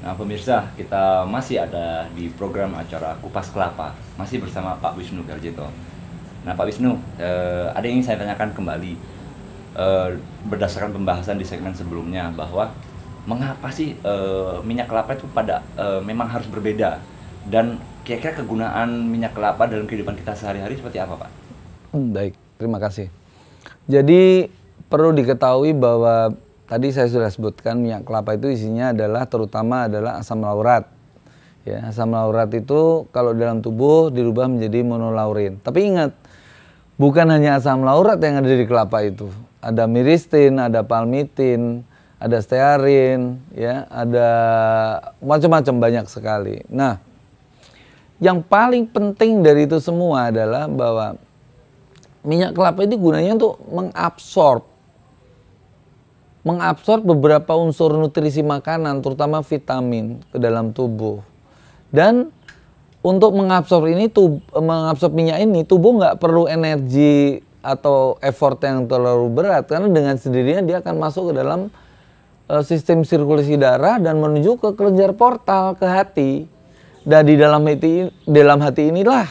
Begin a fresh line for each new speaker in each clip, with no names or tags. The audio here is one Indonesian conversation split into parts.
Nah pemirsa, kita masih ada di program acara Kupas Kelapa, masih bersama Pak Wisnu Garjito. Nah Pak Wisnu, ada yang ingin saya tanyakan kembali, berdasarkan pembahasan di segmen sebelumnya, bahwa mengapa sih minyak kelapa itu memang harus berbeda, dan kira-kira kegunaan minyak kelapa dalam kehidupan kita sehari-hari seperti apa Pak?
Baik, terima kasih. Jadi perlu diketahui bahwa tadi saya sudah sebutkan minyak kelapa itu isinya terutama adalah asam laurat. Ya, asam laurat itu kalau dalam tubuh dirubah menjadi monolaurin. Tapi ingat, bukan hanya asam laurat yang ada di kelapa itu. Ada miristin, ada palmitin, ada stearin, ya, ada macam-macam banyak sekali. Nah, yang paling penting dari itu semua adalah bahwa minyak kelapa ini gunanya untuk mengabsorb beberapa unsur nutrisi makanan, terutama vitamin ke dalam tubuh. Dan untuk mengabsorb minyak ini, tubuh nggak perlu energi atau effort yang terlalu berat, karena dengan sendirinya dia akan masuk ke dalam sistem sirkulasi darah dan menuju ke kelenjar portal ke hati. Dan di dalam hati inilah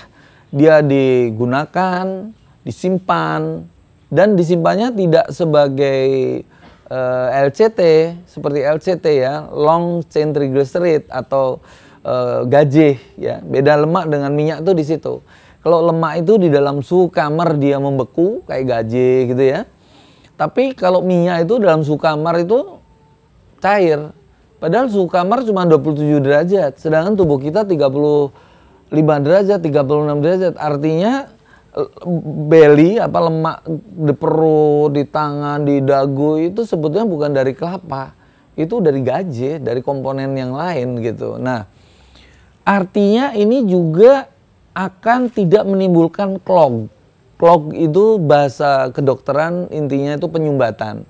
dia digunakan, disimpan, dan disimpannya tidak sebagai LCT seperti LCT ya, long chain triglyceride atau gajih ya. Beda lemak dengan minyak tuh di situ. Kalau lemak itu di dalam suhu kamar dia membeku kayak gajih gitu ya. Tapi kalau minyak itu dalam suhu kamar itu cair. Padahal suhu kamar cuma 27 derajat, sedangkan tubuh kita 35 derajat, 36 derajat. Artinya belly lemak di perut, di tangan, di dagu itu sebetulnya bukan dari kelapa, itu dari gaje, dari komponen yang lain gitu. Nah, artinya ini juga akan tidak menimbulkan clog. Clog itu bahasa kedokteran intinya itu penyumbatan.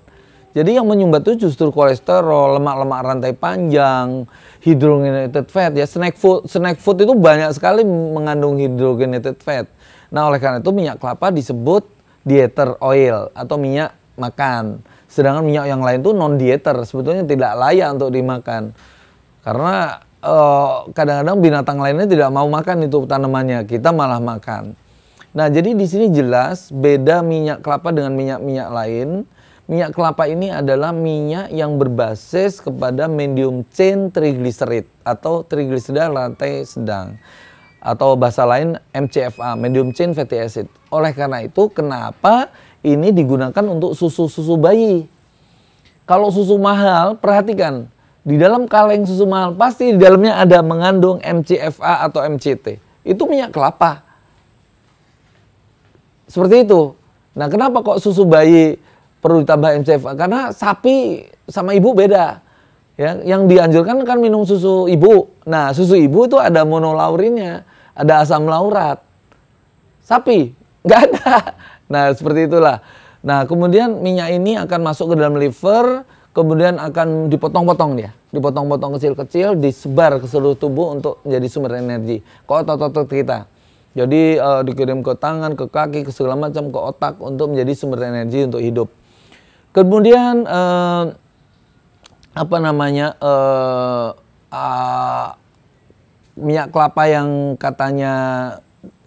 Jadi yang menyumbat itu justru kolesterol, lemak-lemak rantai panjang, hydrogenated fat ya. Snack food itu banyak sekali mengandung hydrogenated fat. Nah, oleh karena itu minyak kelapa disebut dieter oil atau minyak makan. Sedangkan minyak yang lain itu non-dieter, sebetulnya tidak layak untuk dimakan. Karena kadang-kadang binatang lainnya tidak mau makan itu tanamannya, kita malah makan. Nah, jadi di sini jelas beda minyak kelapa dengan minyak-minyak lain. Minyak kelapa ini adalah minyak yang berbasis kepada medium chain triglyceride atau trigliserida rantai sedang. Atau bahasa lain MCFA, medium chain fatty acid. Oleh karena itu, kenapa ini digunakan untuk susu bayi? Kalau susu mahal, perhatikan, di dalam kaleng susu mahal pasti di dalamnya ada mengandung MCFA atau MCT. Itu minyak kelapa. Seperti itu. Nah, kenapa kok susu bayi perlu ditambah MCFA? Karena sapi sama ibu beda. Ya, yang dianjurkan kan minum susu ibu. Nah, susu ibu itu ada monolaurinnya, ada asam laurat. Sapi nggak ada. Nah, seperti itulah. Nah, kemudian minyak ini akan masuk ke dalam liver, kemudian akan dipotong-potong dia. Dipotong-potong kecil-kecil, disebar ke seluruh tubuh untuk menjadi sumber energi ke otot-otot kita. Jadi dikirim ke tangan, ke kaki, ke segala macam, ke otak untuk menjadi sumber energi untuk hidup. Kemudian minyak kelapa yang katanya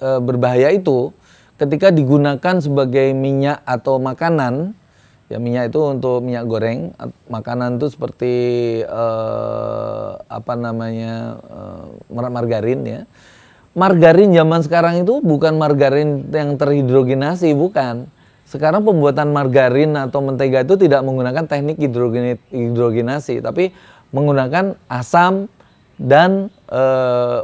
berbahaya itu ketika digunakan sebagai minyak atau makanan, ya minyak itu untuk minyak goreng, makanan itu seperti margarin ya. Margarin zaman sekarang itu bukan margarin yang terhidrogenasi, bukan. Sekarang pembuatan margarin atau mentega itu tidak menggunakan teknik hidrogenasi, tapi menggunakan asam dan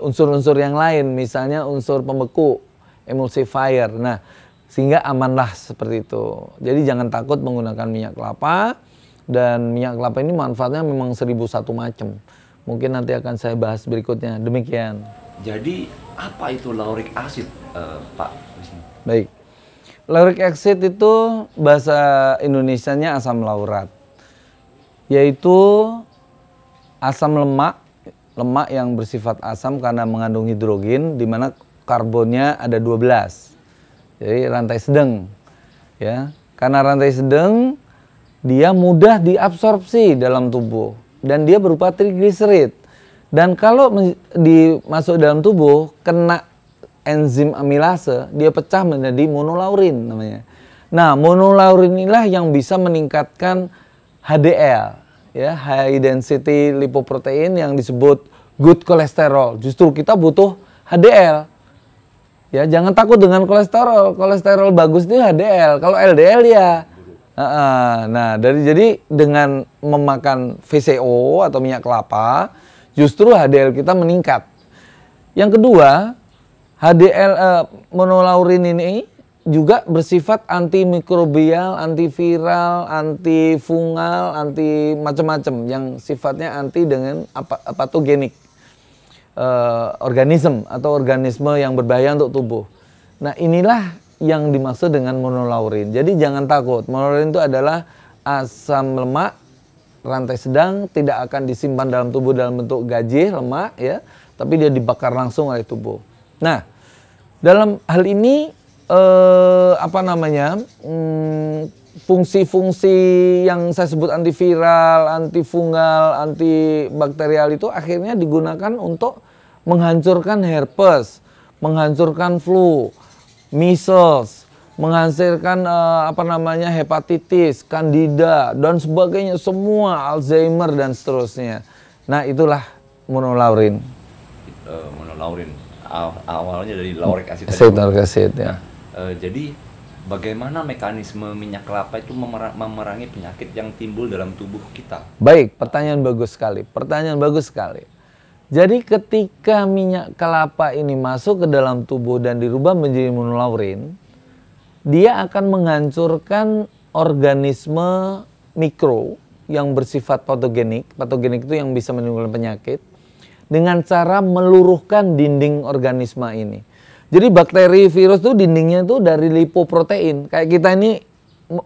unsur-unsur yang lain, misalnya unsur pembeku, emulsifier. Nah, sehingga amanlah seperti itu. Jadi jangan takut menggunakan minyak kelapa, dan minyak kelapa ini manfaatnya memang 1001 macam. Mungkin nanti akan saya bahas berikutnya. Demikian.
Jadi apa itu lauric acid, Pak Wisnu?
Baik. Lauric acid itu bahasa Indonesianya asam laurat, yaitu asam lemak yang bersifat asam karena mengandung hidrogen, di mana karbonnya ada 12. Jadi rantai sedang. Ya, karena rantai sedang dia mudah diabsorpsi dalam tubuh dan dia berupa trigliserid. Dan kalau dimasuk dalam tubuh, kena enzim amilase, dia pecah menjadi monolaurin namanya. Nah, monolaurin inilah yang bisa meningkatkan HDL, ya, high density lipoprotein, yang disebut good kolesterol. Justru kita butuh HDL. Ya, jangan takut dengan kolesterol. Kolesterol bagus itu HDL. Kalau LDL ya. Nah, jadi dengan memakan VCO atau minyak kelapa, justru HDL kita meningkat. Yang kedua, HDL monolaurin ini juga bersifat antimikrobial, antiviral, antifungal, anti macam-macam yang sifatnya anti dengan patogenik. Organisme atau organisme yang berbahaya untuk tubuh. Nah, inilah yang dimaksud dengan monolaurin. Jadi jangan takut. Monolaurin itu adalah asam lemak rantai sedang, tidak akan disimpan dalam tubuh dalam bentuk gajih, lemak, ya, tapi dia dibakar langsung oleh tubuh. Nah, dalam hal ini fungsi-fungsi yang saya sebut antiviral, antifungal, antibakterial itu akhirnya digunakan untuk menghancurkan herpes, menghancurkan flu, measles, menghancurkan hepatitis, candida dan sebagainya, semua, Alzheimer dan seterusnya. Nah, itulah monolaurin.
Monolaurin awalnya dari lauric acid.
Lauric acid, ya.
Jadi bagaimana mekanisme minyak kelapa itu memerangi penyakit yang timbul dalam tubuh kita?
Baik, pertanyaan bagus sekali. Jadi ketika minyak kelapa ini masuk ke dalam tubuh dan dirubah menjadi monolaurin, dia akan menghancurkan organisme mikro yang bersifat patogenik. Patogenik itu yang bisa menimbulkan penyakit, dengan cara meluruhkan dinding organisme ini. Jadi bakteri, virus itu dindingnya itu dari lipoprotein. Kayak kita ini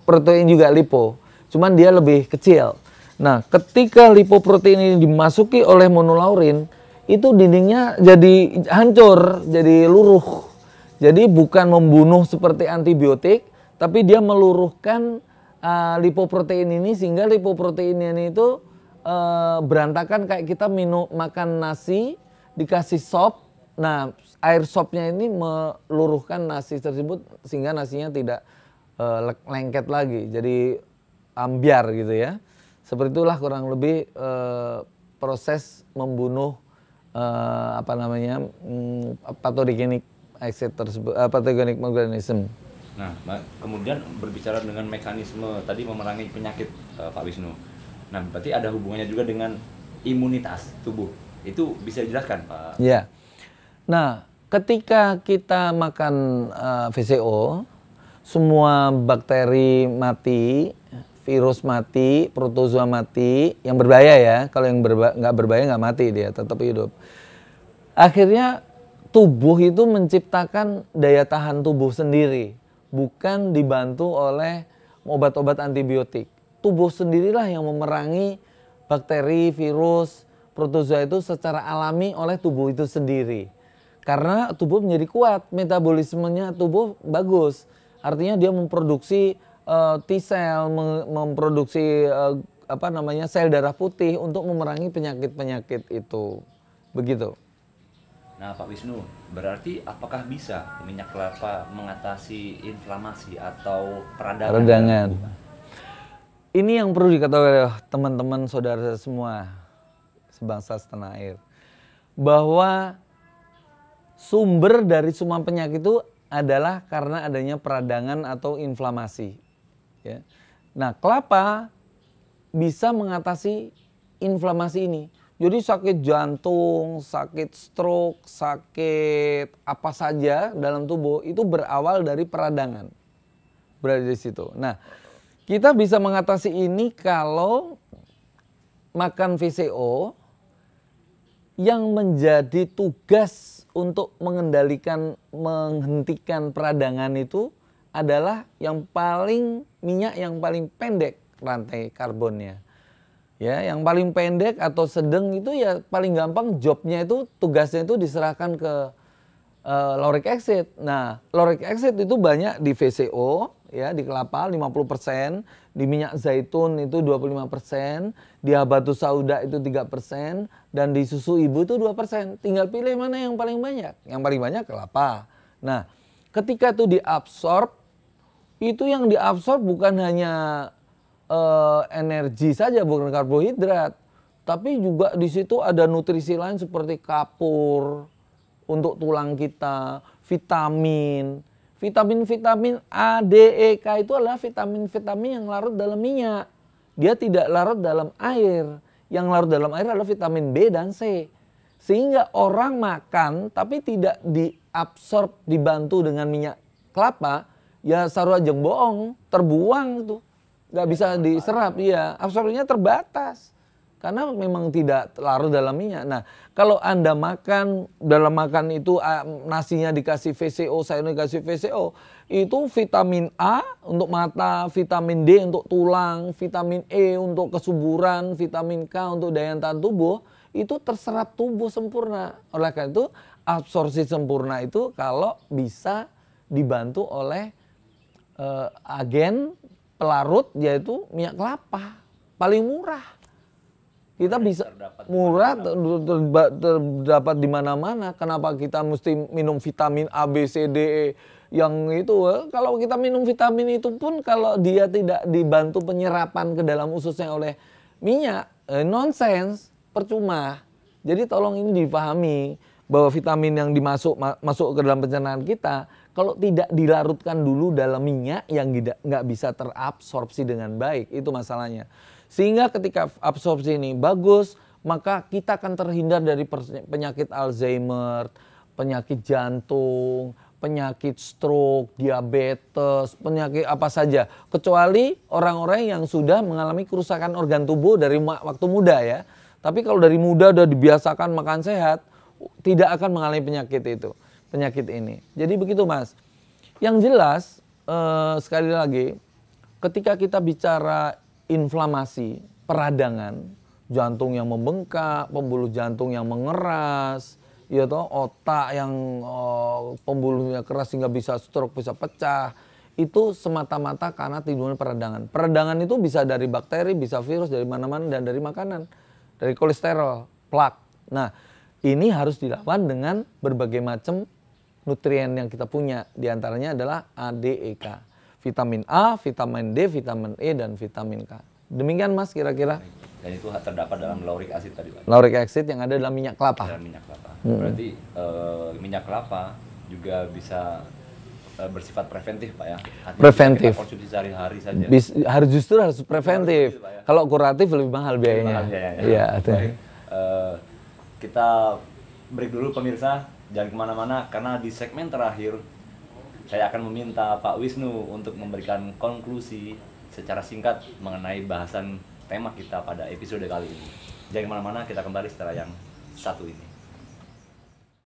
protein juga lipo, cuman dia lebih kecil. Nah, ketika lipoprotein ini dimasuki oleh monolaurin, itu dindingnya jadi hancur, jadi luruh. Jadi bukan membunuh seperti antibiotik, tapi dia meluruhkan lipoprotein ini, sehingga lipoprotein ini itu berantakan kayak kita makan nasi, dikasih sop. Nah, air sopnya ini meluruhkan nasi tersebut sehingga nasinya tidak lengket lagi, jadi ambiar gitu ya. Seperti itulah kurang lebih proses membunuh patogenik acid tersebut, patogenik organisme.
Nah, kemudian berbicara dengan mekanisme tadi memerangi penyakit, Pak Wisnu. Nah, berarti ada hubungannya juga dengan imunitas tubuh. Itu bisa dijelaskan, Pak?
Ya. Nah, ketika kita makan VCO, semua bakteri mati, virus mati, protozoa mati, yang berbahaya ya. Kalau yang nggak berbahaya nggak mati, dia tetap hidup. Akhirnya tubuh itu menciptakan daya tahan tubuh sendiri, bukan dibantu oleh obat-obat antibiotik. Tubuh sendirilah yang memerangi bakteri, virus, protozoa itu secara alami oleh tubuh itu sendiri. Karena tubuh menjadi kuat, metabolismenya tubuh bagus. Artinya dia memproduksi T-cell, memproduksi sel darah putih untuk memerangi penyakit-penyakit itu. Begitu.
Nah, Pak Wisnu, berarti apakah bisa minyak kelapa mengatasi inflamasi atau peradangan?
Ini yang perlu diketahui oleh teman-teman saudara semua sebangsa setanah air, bahwa sumber dari semua penyakit itu adalah karena adanya peradangan atau inflamasi. Ya. Nah, kelapa bisa mengatasi inflamasi ini. Jadi sakit jantung, sakit stroke, sakit apa saja dalam tubuh itu berawal dari peradangan. Berada di situ. Nah, kita bisa mengatasi ini kalau makan VCO yang menjadi tugas untuk menghentikan peradangan itu adalah minyak yang paling pendek rantai karbonnya. Ya, yang paling pendek atau sedang itu ya paling gampang jobnya itu, tugasnya itu diserahkan ke lauric acid. Nah, lauric acid itu banyak di VCO, ya, di kelapa 50%, di minyak zaitun itu 25%, di habatus sauda itu 3%, dan di susu ibu itu 2%. Tinggal pilih mana yang paling banyak. Yang paling banyak kelapa. Nah, ketika itu diabsorb, itu yang diabsorb bukan hanya energi saja, bukan karbohidrat, tapi juga di situ ada nutrisi lain seperti kapur untuk tulang kita, vitamin A, D, E, K itu adalah vitamin-vitamin yang larut dalam minyak. Dia tidak larut dalam air. Yang larut dalam air adalah vitamin B dan C. Sehingga orang makan tapi tidak diabsorb, dibantu dengan minyak kelapa, ya sarua jeung bohong, terbuang tuh. Nggak bisa diserap, ya. Absorpsinya terbatas. Karena memang tidak larut dalam minyak. Nah, kalau Anda makan, dalam makan itu nasinya dikasih VCO, sayurnya dikasih VCO, itu vitamin A untuk mata, vitamin D untuk tulang, vitamin E untuk kesuburan, vitamin K untuk daya tahan tubuh, itu terserap tubuh sempurna. Oleh karena itu, absorpsi sempurna itu kalau bisa dibantu oleh agen pelarut, yaitu minyak kelapa. Paling murah. Kita bisa murah, terdapat di mana-mana. Kenapa kita mesti minum vitamin A, B, C, D, E yang itu? Kalau kita minum vitamin itu pun kalau dia tidak dibantu penyerapan ke dalam ususnya oleh minyak, nonsens, percuma. Jadi tolong ini dipahami bahwa vitamin yang masuk ke dalam pencernaan kita, kalau tidak dilarutkan dulu dalam minyak yang nggak bisa terabsorpsi dengan baik, itu masalahnya. Sehingga ketika absorpsi ini bagus, maka kita akan terhindar dari penyakit Alzheimer, penyakit jantung, penyakit stroke, diabetes, penyakit apa saja. Kecuali orang-orang yang sudah mengalami kerusakan organ tubuh dari waktu muda ya. Tapi kalau dari muda udah dibiasakan makan sehat, tidak akan mengalami penyakit ini. Jadi begitu Mas. Yang jelas, sekali lagi, ketika kita bicara inflamasi, peradangan, jantung yang membengkak, pembuluh jantung yang mengeras, ya toh, otak yang pembuluhnya keras sehingga bisa stroke, bisa pecah, itu semata-mata karena timbulnya peradangan. Peradangan itu bisa dari bakteri, bisa virus, dari mana-mana, dan dari makanan, dari kolesterol, plak. Nah, ini harus dilawan dengan berbagai macam nutrien yang kita punya. Di antaranya adalah A, D, E, K. Vitamin A, vitamin D, vitamin E, dan vitamin K. Demikian Mas kira-kira.
Dan itu terdapat dalam lauric acid tadi Pak?
Lauric acid yang ada dalam minyak kelapa.
Dalam minyak kelapa. Berarti minyak kelapa juga bisa bersifat preventif Pak ya? Artinya
preventif.
Kita konsumsi sehari-hari saja.
Justru harus preventif. Pak, ya? Kalau kuratif lebih mahal biayanya. Iya.
Baik. Kita break dulu pemirsa. Jangan kemana-mana karena di segmen terakhir saya akan meminta Pak Wisnu untuk memberikan konklusi secara singkat mengenai bahasan tema kita pada episode kali ini. Jangan kemana-mana, kita kembali setelah yang satu ini.